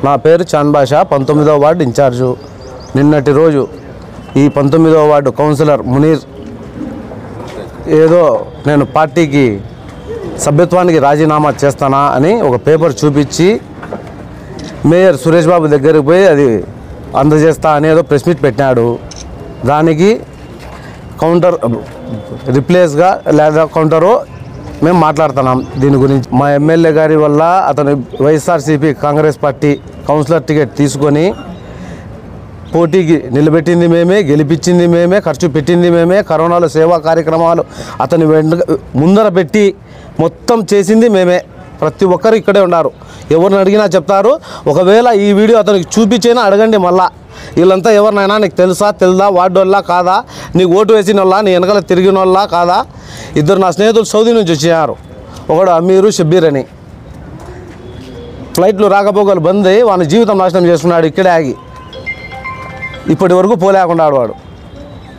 నా పేరు Chand Basha, 19వ ward in charge. నిన్నటి రోజు ఈ 19వ వార్డు కౌన్సిలర్ మునీర్ ఏదో నేను పార్టీకి సభ్యత్వానికి రాజీనామా చేస్తానా అని ఒక పేపర్ చూపించి మేయర్ సురేష్ బాబు దగ్గరికి పోయి అది అందజేస్తా అనేదో ప్రెస్ మీట్ పెట్టినాడు. దానికి కౌంటర్ రిప్లేస్గా లేదా కౌంటరు మేము మాట్లాడుతున్నాం. దీని గురించి మా ఎమ్మెల్యే గారి వల్ల అతను YSRCP Congress party councillor ticket తీసుకొని పోటీకి నిలబెట్టింది మేమే, గెలిపించింది మేమే, ఖర్చు పెట్టింది మేమే, కరోనాలో సేవా కార్యక్రమాలు అతని ముందర పెట్టి మొత్తం చేసింది మేమే. ప్రతి ఒక్కరు ఇక్కడే ఉన్నారు, ఎవరిని అడిగినా చెప్తారు. ఒకవేళ ఈ వీడియో అతనికి చూపించేనా అడగండి. మళ్ళా వీళ్ళంతా ఎవరినైనా నీకు తెలుసా తెల్దా, వార్డు వాళ్ళ కాదా, నీకు ఓటు వేసిన వాళ్ళ, నీ వెనకాల తిరిగిన వాళ్ళ కాదా? ఇద్దరు నా స్నేహితులు సౌదీ నుంచి వచ్చారు, ఒకడు అమీరు షబ్బీర్ అని. ఫ్లైట్లు రాకపోకలు బంద్ అయ్యి వాని జీవితం నాశనం చేసుకున్నాడు. ఇక్కడే ఆగి ఇప్పటి వరకు పోలేకుండా వాడు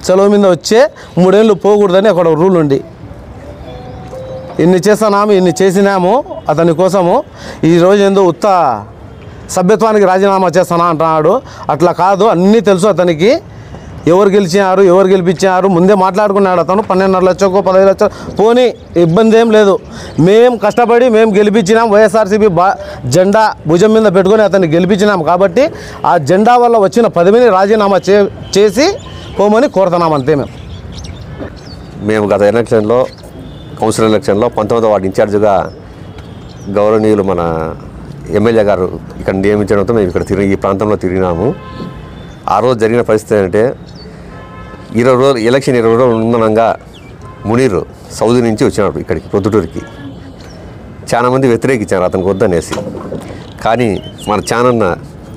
సెలవు మీద వచ్చే 3 ఏళ్ళు పోకూడదని అక్కడ రూల్ ఉండి ఇన్ని చేస్తున్నాము, ఇన్ని చేసినాము అతని కోసము. ఈరోజు ఏందో ఉత్త సభ్యత్వానికి రాజీనామా చేస్తానా అంటున్నాడు. అట్లా కాదు, అన్నీ తెలుసు అతనికి. ఎవరు గెలిచినారు, ఎవరు గెలిపించారు ముందే మాట్లాడుకున్నాడు అతను. 12.5 లక్షలకు 15 లక్షలు పోనీ ఇబ్బంది ఏం లేదు. మేము కష్టపడి మేము గెలిపించినాం. వైఎస్ఆర్సీపీ జెండా భుజం మీద పెట్టుకొని అతన్ని గెలిపించినాం కాబట్టి ఆ జెండా వల్ల వచ్చిన పదవిని రాజీనామా చేసి పోమని కోరుతున్నాం అంతే. మేము గత ఎలక్షన్లో కౌన్సిల్ ఎలక్షన్లో 19వ వార్డు ఇన్ఛార్జిగా గౌరవనీయులు మన ఎమ్మెల్యే గారు ఇక్కడ నియమించడంతో మేము ఇక్కడ ఈ ప్రాంతంలో తిరిగినాము. ఆ రోజు జరిగిన పరిస్థితి ఏంటంటే 20 రోజులు ఎలక్షన్ 20 రోజులు ఉండనంగా మునీర్ సౌదీ నుంచి వచ్చినాడు ఇక్కడికి ప్రొద్దుటూరికి. చాలామంది వ్యతిరేకించారు అతనికి వద్దనేసి. కానీ మన ఛానన్న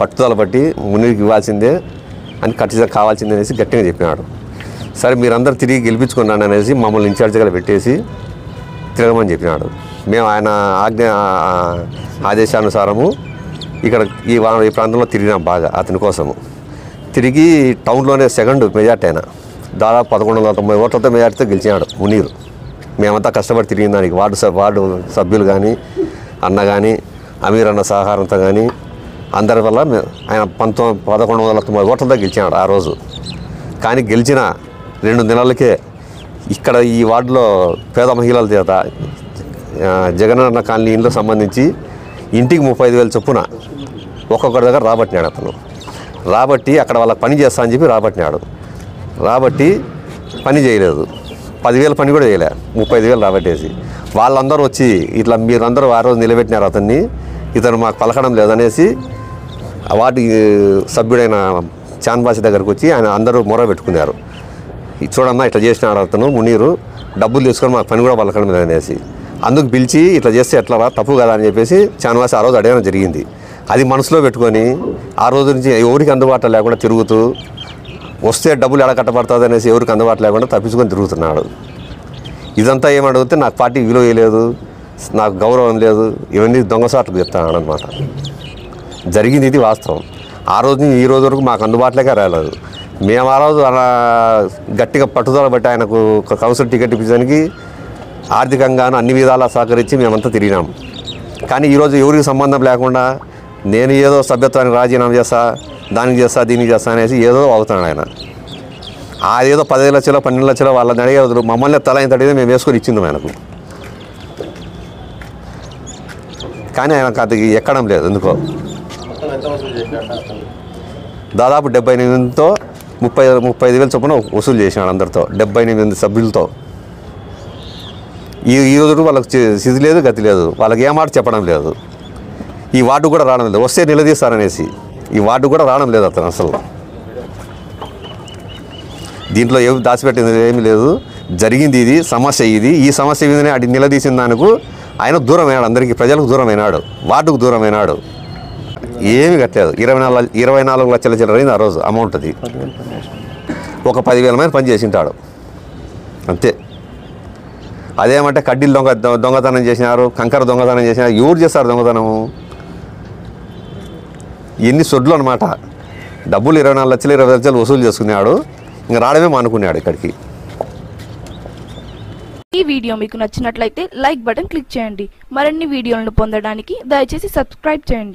పట్టుదల బట్టి మునీర్కి ఇవ్వాల్సిందే అని ఖచ్చితంగా కావాల్సిందే అనేసి గట్టిగా చెప్పినాడు. సరే మీరందరూ తిరిగి గెలిపించుకున్నాను అనేసి మమ్మల్ని ఇన్ఛార్జిగా పెట్టేసి తిరగమని చెప్పినాడు. మేము ఆయన ఆదేశానుసారము ఇక్కడ ఈ ప్రాంతంలో తిరిగినాం బాగా అతని కోసము. తిరిగి టౌన్లోనే సెకండ్ మెజార్టీ అయినా దాదాపు 1190 ఓట్లతో మెజార్టీతో గెలిచినాడు మునీర్. మేమంతా కష్టపడి తిరిగిన దానికి వార్డు సభ్యులు కానీ అన్న కానీ అమీర్ అన్న సహకారంతో కానీ అందరి వల్ల ఆయన 1190 ఓట్లతో గెలిచినాడు ఆ రోజు. కానీ గెలిచిన 2 నెలలకే ఇక్కడ ఈ వార్డులో పేద మహిళల చేత జగనన్న కాలనీ ఇంట్లో సంబంధించి ఇంటికి 35,000 చొప్పున ఒక్కొక్కరి దగ్గర రాబట్టినాడు అతను. రాబట్టి అక్కడ వాళ్ళకి పని చేస్తా అని చెప్పి రాబట్టినాడు. రాబట్టి పని చేయలేదు, 10,000 పని కూడా చేయలే, 35,000 రాబట్టేసి వాళ్ళందరూ వచ్చి ఇట్లా మీరందరూ ఆ రోజు నిలబెట్టినారు అతన్ని, ఇతను మాకు పలకడం లేదనేసి వార్డు సభ్యుడైన చాంద్ బాషా దగ్గరకు వచ్చి ఆయన అందరూ మొర పెట్టుకున్నారు. చూడన్నా ఇట్లా చేసినాడు అతను మునీరు, డబ్బులు తీసుకొని మాకు పని కూడా పలకడం లేదనేసి. అందుకు పిలిచి ఇట్లా చేస్తే ఎట్లా తప్పు కదా అని చెప్పేసి చాంద్ బాషా ఆ రోజు అడగడం జరిగింది. అది మనసులో పెట్టుకొని ఆ రోజు నుంచి ఎవరికి అందుబాటులో లేకుండా తిరుగుతూ వస్తే డబ్బులు ఎలా కట్టబడుతుంది అనేసి ఎవరికి అందుబాటు లేకుండా తప్పించుకొని తిరుగుతున్నాడు. ఇదంతా ఏమడిగితే నాకు పార్టీ విలువ లేదు, నాకు గౌరవం లేదు, ఇవన్నీ దొంగసాట్లు చెప్తాను అనమాట. జరిగింది ఇది వాస్తవం. ఆ రోజు నుంచి ఈ రోజు వరకు మాకు అందుబాటులోకే రాలేదు. మేము ఆ రోజు అలా గట్టిగా పట్టుదల బట్టి ఆయనకు కౌన్సిల్ టికెట్ ఇప్పించడానికి ఆర్థికంగాను అన్ని విధాలా సహకరించి మేమంతా తిరిగినాం. కానీ ఈరోజు ఎవరికి సంబంధం లేకుండా నేను ఏదో సభ్యత్వానికి రాజీనామా చేస్తా, దానికి చేస్తా, దీనికి చేస్తా అనేసి ఏదో అవుతున్నాడు ఆయన. అదేదో 15 లక్షలు 12 లక్షలు వాళ్ళని అడిగే రోజులు మమ్మల్ని తల ఇంత అడిగితే మేము వేసుకొని ఇచ్చింది ఆయనకు. కానీ ఆయనకు అది ఎక్కడం లేదు ఎందుకో. దాదాపు 78తో 35,000 చొప్పున వసూలు చేసినాడు అందరితో, 78 సభ్యులతో. ఈ రోజు వాళ్ళకి స్థితి లేదు, గతి లేదు, వాళ్ళకి ఏమాట చెప్పడం లేదు. ఈ వార్డు కూడా రావడం లేదు, వస్తే నిలదీస్తారనేసి ఈ వార్డు కూడా రావడం లేదు అతను అసలు. దీంట్లో ఏమి దాచిపెట్టింది ఏమీ లేదు. జరిగింది ఇది, సమస్య ఇది. ఈ సమస్య మీదనే అటు నిలదీసిన దానికి ఆయన దూరం అయినాడు, అందరికీ ప్రజలకు దూరం అయినాడు, వార్డుకు దూరం అయినాడు. ఏమీ కట్టలేదు. 24 లక్షల చిల్లరైంది ఆ రోజు అమౌంట్. అది ఒక 10,000 మంది పని చేసింటాడు అంతే. అదేమంటే కడ్డీలు దొంగతనం చేసినారు, కంకర దొంగతనం చేసినారు. ఎవరు చేస్తారు దొంగతనము? ఎన్ని సొడ్లు అనమాట. డబ్బులు 24 లక్షలు 20 లక్షలు వసూలు చేసుకున్నాడు. ఇంకా రావడమే మానుకున్నాడు ఇక్కడికి. ఈ వీడియో మీకు నచ్చినట్లయితే లైక్ బటన్ క్లిక్ చేయండి. మరిన్ని వీడియోలను పొందడానికి దయచేసి సబ్స్క్రైబ్ చేయండి.